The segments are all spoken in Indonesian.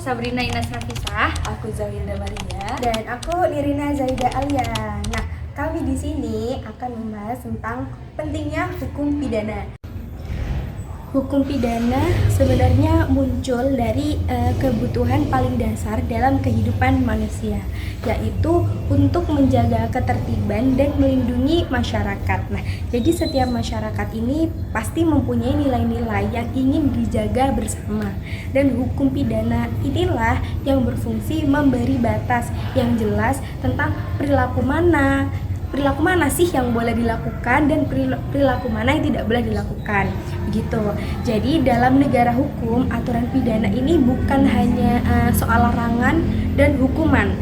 Sabrina Ines Nafisah. Aku Zawilda Maria. Dan aku Nirina Zaida Alia. Nah, kami di sini akan membahas tentang pentingnya hukum pidana. Hukum pidana sebenarnya muncul dari kebutuhan paling dasar dalam kehidupan manusia, yaitu untuk menjaga ketertiban dan melindungi masyarakat. Nah, jadi setiap masyarakat ini pasti mempunyai nilai-nilai yang ingin dijaga bersama. Dan hukum pidana inilah yang berfungsi memberi batas yang jelas tentang perilaku mana sih yang boleh dilakukan dan perilaku mana yang tidak boleh dilakukan, begitu. Jadi dalam negara hukum, aturan pidana ini bukan hanya soal larangan dan hukuman,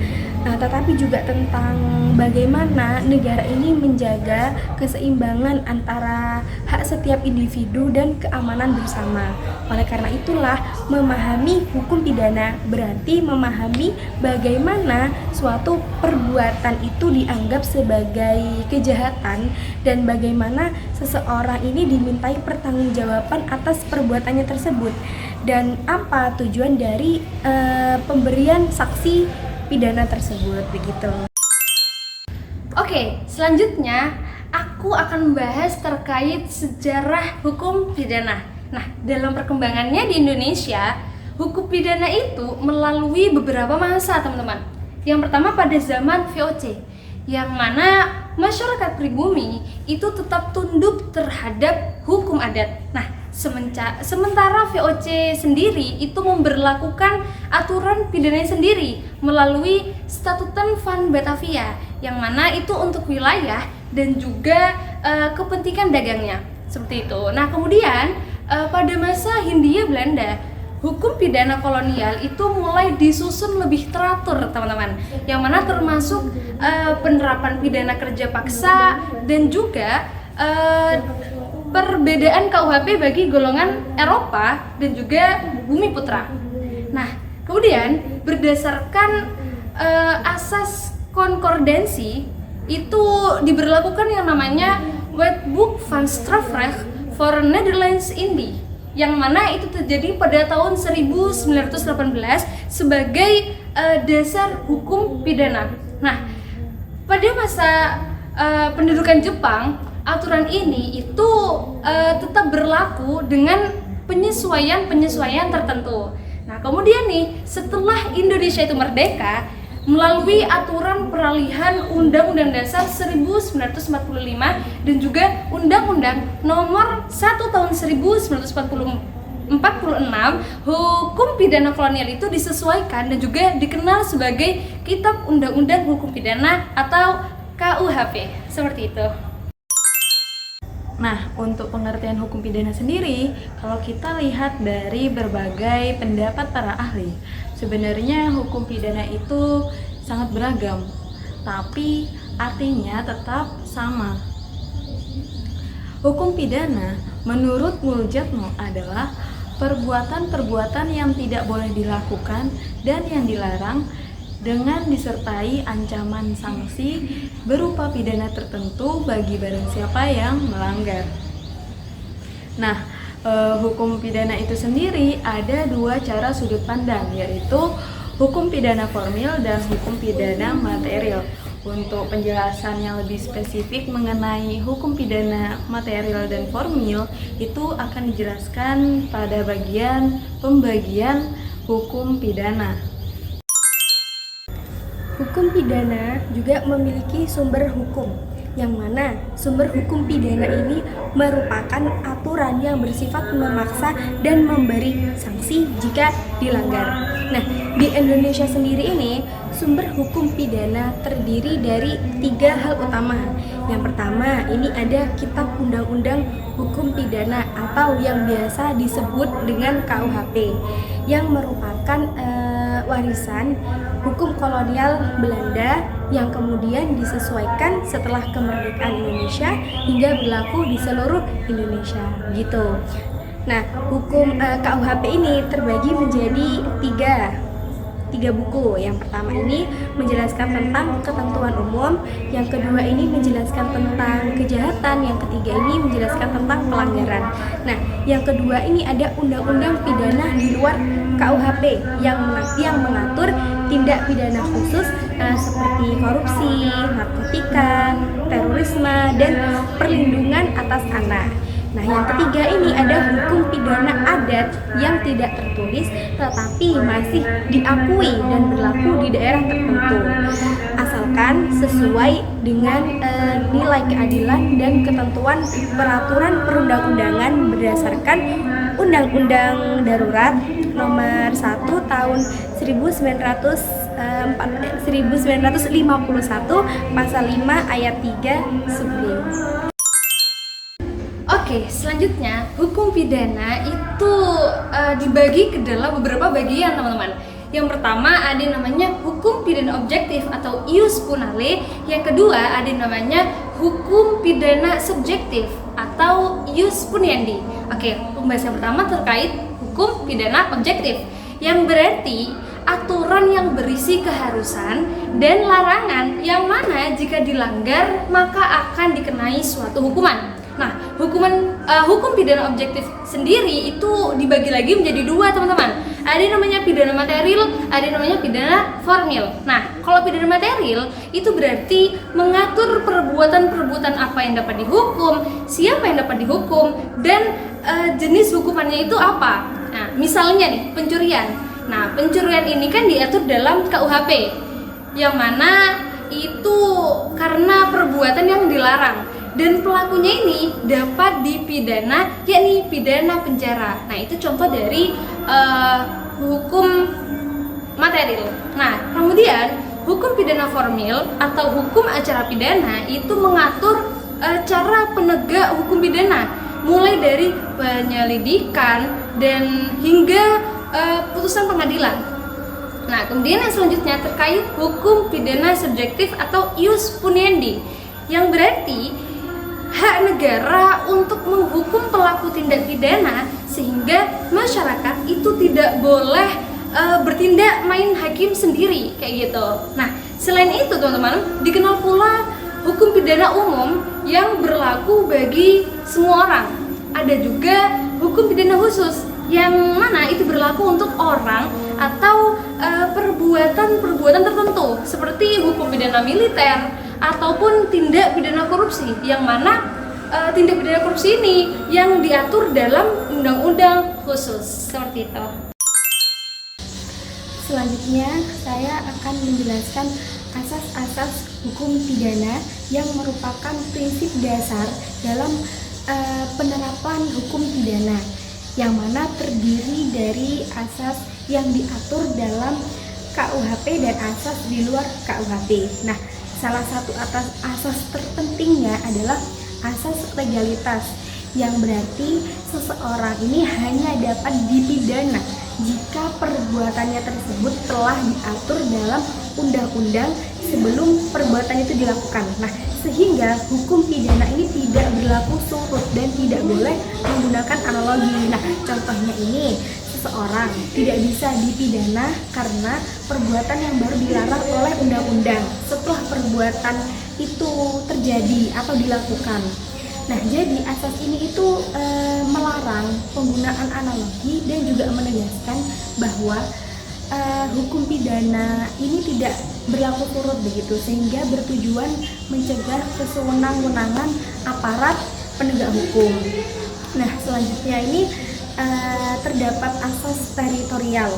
tetapi juga tentang bagaimana negara ini menjaga keseimbangan antara hak setiap individu dan keamanan bersama. Oleh karena itulah, memahami hukum pidana berarti memahami bagaimana suatu perbuatan itu dianggap sebagai kejahatan dan bagaimana seseorang ini dimintai pertanggungjawaban atas perbuatannya tersebut, dan apa tujuan dari pemberian saksi pidana tersebut, begitu. Oke, selanjutnya aku akan membahas terkait sejarah hukum pidana. Nah, dalam perkembangannya di Indonesia, hukum pidana itu melalui beberapa masa, teman-teman. Yang pertama pada zaman VOC, yang mana masyarakat pribumi itu tetap tunduk terhadap hukum adat. Nah, sementara VOC sendiri itu memberlakukan aturan pidana sendiri melalui Statutan Van Batavia, yang mana itu untuk wilayah dan juga kepentingan dagangnya, seperti itu. Nah, kemudian pada masa Hindia Belanda, hukum pidana kolonial itu mulai disusun lebih teratur, teman-teman, yang mana termasuk penerapan pidana kerja paksa dan juga perbedaan KUHP bagi golongan Eropa dan juga Bumi Putra. Nah, kemudian berdasarkan asas konkordansi itu diberlakukan yang namanya Wetboek van Strafrecht voor Nederlands Indie, yang mana itu terjadi pada tahun 1918 sebagai dasar hukum pidana. Nah, pada masa pendudukan Jepang, aturan ini itu tetap berlaku dengan penyesuaian tertentu. Nah, kemudian nih, setelah Indonesia itu merdeka, melalui aturan peralihan Undang-Undang Dasar 1945 dan juga Undang-Undang Nomor 1 Tahun 1946, hukum pidana kolonial itu disesuaikan dan juga dikenal sebagai Kitab Undang-Undang Hukum Pidana atau KUHP, seperti itu. Nah, untuk pengertian hukum pidana sendiri, kalau kita lihat dari berbagai pendapat para ahli, sebenarnya hukum pidana itu sangat beragam, tapi artinya tetap sama. Hukum pidana menurut Muljatno adalah perbuatan-perbuatan yang tidak boleh dilakukan dan yang dilarang dengan disertai ancaman sanksi berupa pidana tertentu bagi barang siapa yang melanggar. Nah, hukum pidana itu sendiri ada dua cara sudut pandang, yaitu hukum pidana formil dan hukum pidana material. Untuk penjelasan yang lebih spesifik mengenai hukum pidana material dan formil itu akan dijelaskan pada bagian pembagian hukum pidana. Hukum pidana juga memiliki sumber hukum, yang mana sumber hukum pidana ini merupakan aturan yang bersifat memaksa dan memberi sanksi jika dilanggar. Nah, di Indonesia sendiri ini sumber hukum pidana terdiri dari 3 hal utama. Yang pertama, ini ada Kitab Undang-Undang Hukum Pidana atau yang biasa disebut dengan KUHP, yang merupakan warisan hukum kolonial Belanda yang kemudian disesuaikan setelah kemerdekaan Indonesia hingga berlaku di seluruh Indonesia, gitu. Nah, hukum KUHP ini terbagi menjadi 3. 3 buku. Yang pertama ini menjelaskan tentang ketentuan umum, yang kedua ini menjelaskan tentang kejahatan, yang ketiga ini menjelaskan tentang pelanggaran. Nah, yang kedua ini ada undang-undang pidana di luar KUHP yang mengatur tindak pidana khusus seperti korupsi, narkotika, terorisme, dan perlindungan atas anak. Nah, yang ketiga ini ada hukum pidana adat yang tidak tertulis tetapi masih diakui dan berlaku di daerah tertentu, asalkan sesuai dengan nilai keadilan dan ketentuan peraturan perundang-undangan berdasarkan Undang-Undang Darurat Nomor 1 Tahun 1951 Pasal 5 Ayat 3 sub B. Oke, selanjutnya hukum pidana itu dibagi ke dalam beberapa bagian, teman-teman. Yang pertama ada namanya hukum pidana objektif atau ius punale. Yang kedua ada namanya hukum pidana subjektif atau ius puniendi. Oke, pembahasan pertama terkait hukum pidana objektif, yang berarti aturan yang berisi keharusan dan larangan yang mana jika dilanggar maka akan dikenai suatu hukuman. Nah, hukum pidana objektif sendiri itu dibagi lagi menjadi dua, teman-teman. Ada namanya pidana material, ada namanya pidana formil. Nah, kalau pidana material itu berarti mengatur perbuatan-perbuatan apa yang dapat dihukum, siapa yang dapat dihukum, dan jenis hukumannya itu apa. Nah, misalnya nih, pencurian. Nah, pencurian ini kan diatur dalam KUHP, yang mana itu karena perbuatan yang dilarang. Dan pelakunya ini dapat dipidana, yakni pidana penjara. Nah, itu contoh dari hukum material. Nah, kemudian hukum pidana formil atau hukum acara pidana itu mengatur cara penegak hukum pidana, mulai dari penyelidikan dan hingga putusan pengadilan. Nah, kemudian yang selanjutnya terkait hukum pidana subjektif atau ius puniendi, yang berarti hak negara untuk menghukum pelaku tindak pidana sehingga masyarakat itu tidak boleh bertindak main hakim sendiri kayak gitu. Nah, selain itu teman-teman, dikenal pula hukum pidana umum yang berlaku bagi semua orang. Ada juga hukum pidana khusus yang mana itu berlaku untuk orang atau perbuatan-perbuatan tertentu seperti hukum pidana militer ataupun tindak pidana korupsi, yang mana tindak pidana korupsi ini yang diatur dalam undang-undang khusus seperti itu. Selanjutnya saya akan menjelaskan asas-asas hukum pidana yang merupakan prinsip dasar dalam penerapan hukum pidana, yang mana terdiri dari asas yang diatur dalam KUHP dan asas di luar KUHP. Nah, salah satu asas terpentingnya adalah asas legalitas, yang berarti seseorang ini hanya dapat dipidana jika perbuatannya tersebut telah diatur dalam undang-undang sebelum perbuatan itu dilakukan. Nah, sehingga hukum pidana ini tidak berlaku surut dan tidak boleh menggunakan analogi. Nah, contohnya ini, seseorang tidak bisa dipidana karena perbuatan yang baru dilarang oleh undang-undang setelah perbuatan itu terjadi atau dilakukan. Nah, jadi asas ini itu melarang penggunaan analogi dan juga menegaskan bahwa hukum pidana ini tidak berlaku surut begitu, sehingga bertujuan mencegah kesewenang-wenangan aparat penegak hukum. Nah, selanjutnya ini terdapat asas teritorial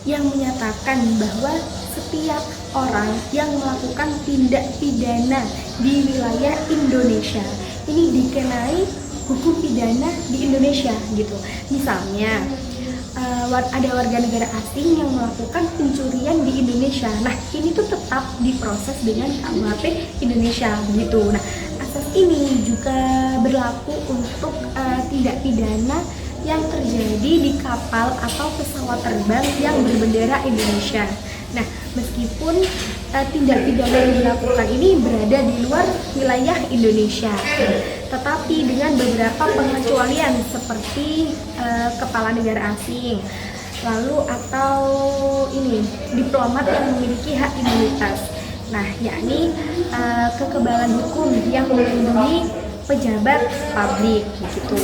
yang menyatakan bahwa setiap orang yang melakukan tindak pidana di wilayah Indonesia ini dikenai hukum pidana di Indonesia gitu. Misalnya ada warga negara asing yang melakukan pencurian di Indonesia. Nah, ini tuh tetap diproses dengan KUHP Indonesia begitu. Nah, asas ini juga berlaku untuk tindak pidana yang terjadi di kapal atau pesawat terbang yang berbendera Indonesia. Nah, meskipun tindak pidana yang dilakukan ini berada di luar wilayah Indonesia, tetapi dengan beberapa pengecualian seperti kepala negara asing, lalu atau ini diplomat yang memiliki hak imunitas. Nah, yakni kekebalan hukum yang melindungi pejabat publik gitu.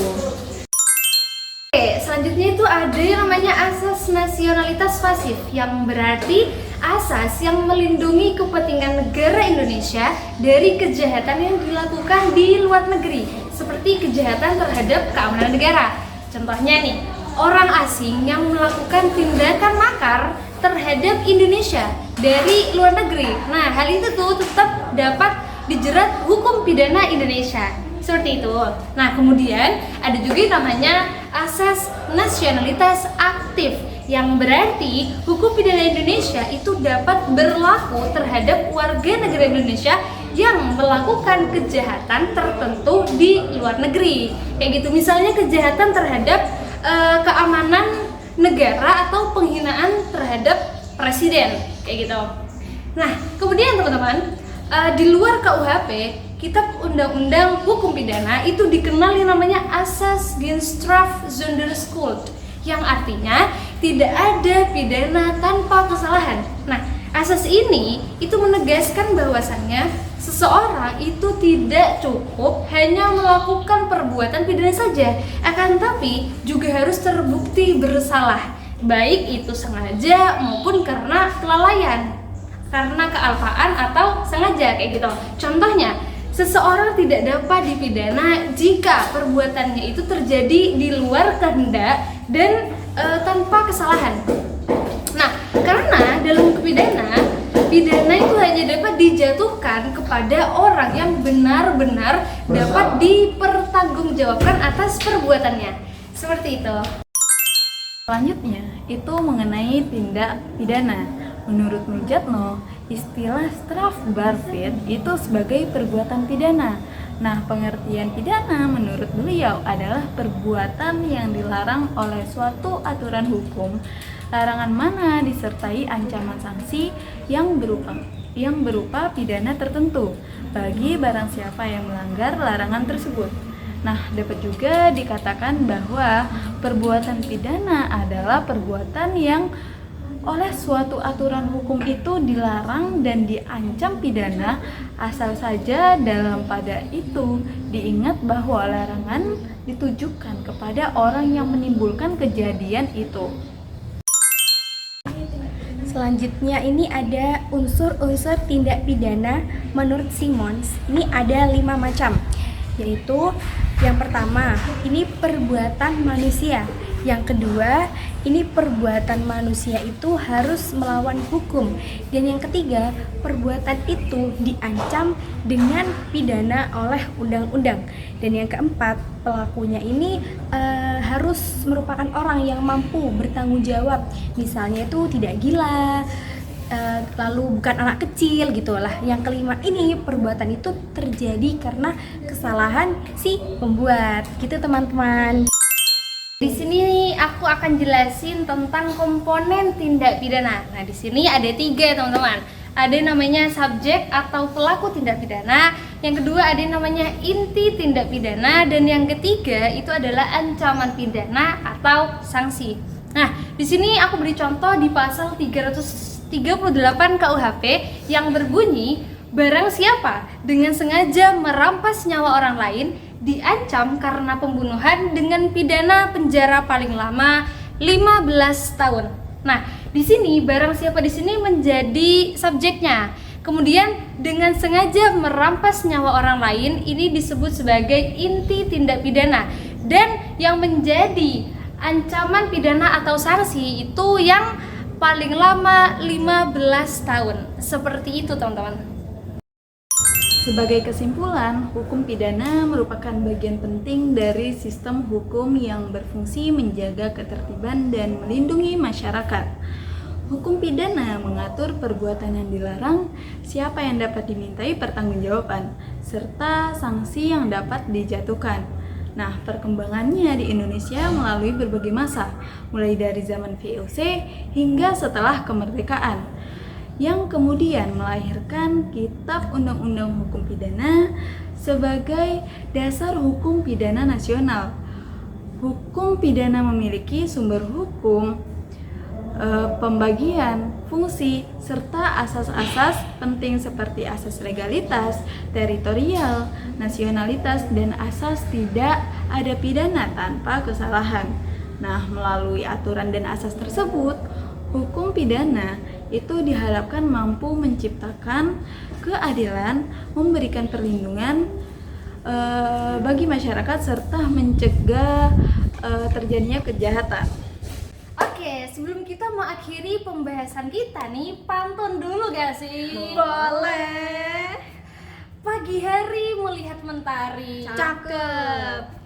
Oke, selanjutnya itu ada yang namanya asas nasionalitas pasif, yang berarti asas yang melindungi kepentingan negara Indonesia dari kejahatan yang dilakukan di luar negeri, seperti kejahatan terhadap keamanan negara. Contohnya nih, orang asing yang melakukan tindakan makar terhadap Indonesia dari luar negeri. Nah, hal itu tuh tetap dapat dijerat hukum pidana Indonesia. Seperti itu. Nah, kemudian ada juga yang namanya asas nasionalitas aktif, yang berarti hukum pidana Indonesia itu dapat berlaku terhadap warga negara Indonesia yang melakukan kejahatan tertentu di luar negeri. Kayak gitu, misalnya kejahatan terhadap keamanan negara atau penghinaan terhadap presiden, kayak gitu. Nah, kemudian teman-teman, di luar KUHP, Kitab Undang-Undang Hukum Pidana itu dikenal yang namanya asas Geenstraf zonder schuld, yang artinya tidak ada pidana tanpa kesalahan. Nah, asas ini itu menegaskan bahwasannya seseorang itu tidak cukup hanya melakukan perbuatan pidana saja, akan tapi juga harus terbukti bersalah, baik itu sengaja maupun karena kelalaian, karena kealpaan atau sengaja, kayak gitu. Contohnya, seseorang tidak dapat dipidana jika perbuatannya itu terjadi di luar kehendak dan tanpa kesalahan. Nah, karena dalam hukum pidana itu hanya dapat dijatuhkan kepada orang yang benar-benar dapat dipertanggungjawabkan atas perbuatannya. Seperti itu. Selanjutnya, itu mengenai tindak pidana. Menurut Muljatno, istilah strafbarvid itu sebagai perbuatan pidana. Nah, pengertian pidana menurut beliau adalah perbuatan yang dilarang oleh suatu aturan hukum, larangan mana disertai ancaman sanksi yang berupa pidana tertentu bagi barang siapa yang melanggar larangan tersebut. Nah, dapat juga dikatakan bahwa perbuatan pidana adalah perbuatan yang oleh suatu aturan hukum itu dilarang dan diancam pidana, asal saja dalam pada itu diingat bahwa larangan ditujukan kepada orang yang menimbulkan kejadian itu. Selanjutnya ini ada unsur-unsur tindak pidana menurut Simons. Ini ada 5 macam, yaitu yang pertama, ini perbuatan manusia. Yang kedua, ini perbuatan manusia itu harus melawan hukum. Dan yang ketiga, perbuatan itu diancam dengan pidana oleh undang-undang. Dan yang keempat, pelakunya ini harus merupakan orang yang mampu bertanggung jawab. Misalnya itu tidak gila, lalu bukan anak kecil gitulah. Yang kelima, ini perbuatan itu terjadi karena kesalahan si pembuat. Gitu teman-teman. Di sini aku akan jelasin tentang komponen tindak pidana. Nah, di sini ada 3 teman-teman. Ada yang namanya subjek atau pelaku tindak pidana, yang kedua ada yang namanya inti tindak pidana, dan yang ketiga itu adalah ancaman pidana atau sanksi. Nah, di sini aku beri contoh di pasal 338 KUHP yang berbunyi, barang siapa dengan sengaja merampas nyawa orang lain diancam karena pembunuhan dengan pidana penjara paling lama 15 tahun. Nah, di sini barang siapa di sini menjadi subjeknya. Kemudian dengan sengaja merampas nyawa orang lain ini disebut sebagai inti tindak pidana, dan yang menjadi ancaman pidana atau sanksi itu yang paling lama 15 tahun. Seperti itu, teman-teman. Sebagai kesimpulan, hukum pidana merupakan bagian penting dari sistem hukum yang berfungsi menjaga ketertiban dan melindungi masyarakat. Hukum pidana mengatur perbuatan yang dilarang, siapa yang dapat dimintai pertanggungjawaban, serta sanksi yang dapat dijatuhkan. Nah, perkembangannya di Indonesia melalui berbagai masa, mulai dari zaman VOC hingga setelah kemerdekaan, yang kemudian melahirkan Kitab Undang-Undang Hukum Pidana sebagai dasar hukum pidana nasional. Hukum pidana memiliki sumber hukum pembagian fungsi, serta asas-asas penting seperti asas legalitas, teritorial, nasionalitas, dan asas tidak ada pidana tanpa kesalahan. Nah, melalui aturan dan asas tersebut, hukum pidana itu diharapkan mampu menciptakan keadilan, memberikan perlindungan bagi masyarakat, serta mencegah terjadinya kejahatan. Oke, sebelum kita mengakhiri pembahasan kita nih, pantun dulu gak sih? Boleh. Pagi hari melihat mentari. Cakep.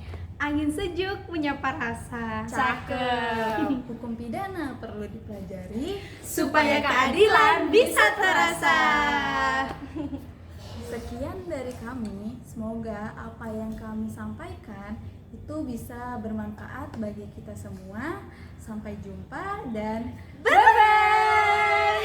Angin sejuk menyapa rasa. Cakep. Hukum pidana perlu dipelajari Supaya keadilan bisa terasa. Sekian dari kami, semoga apa yang kami sampaikan itu bisa bermanfaat bagi kita semua. Sampai jumpa dan Bye-bye.